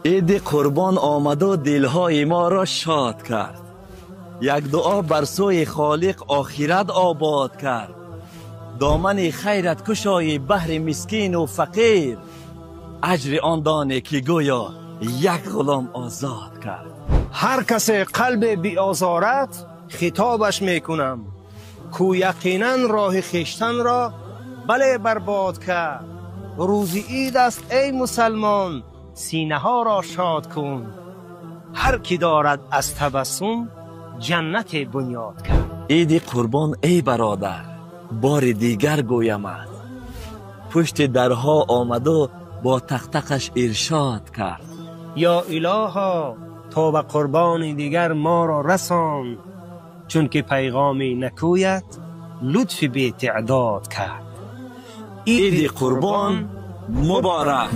عید قربان آمد و دلهای ما را شاد کرد. یک دعا بر سوی خالق آخرت آباد کرد. دامن خیرت کشای بهر مسکین و فقیر، اجر آن دانه که گویا یک غلام آزاد کرد. هر کس قلب بی آزارت خطابش میکنم، کو یقینا راه خیشتن را بله برباد کرد. روز عید است ای مسلمان، سینه ها را شاد کن، هر کی دارد از تبسم جنت بنیاد کرد. عید قربان ای برادر، بار دیگر گویمت، پشت درها آمد و با تختقش ارشاد کرد. یا الها تا به قربان دیگر ما را رسان، چون که پیغامی نکویت لطف بی تعداد کرد. عید قربان مبارک.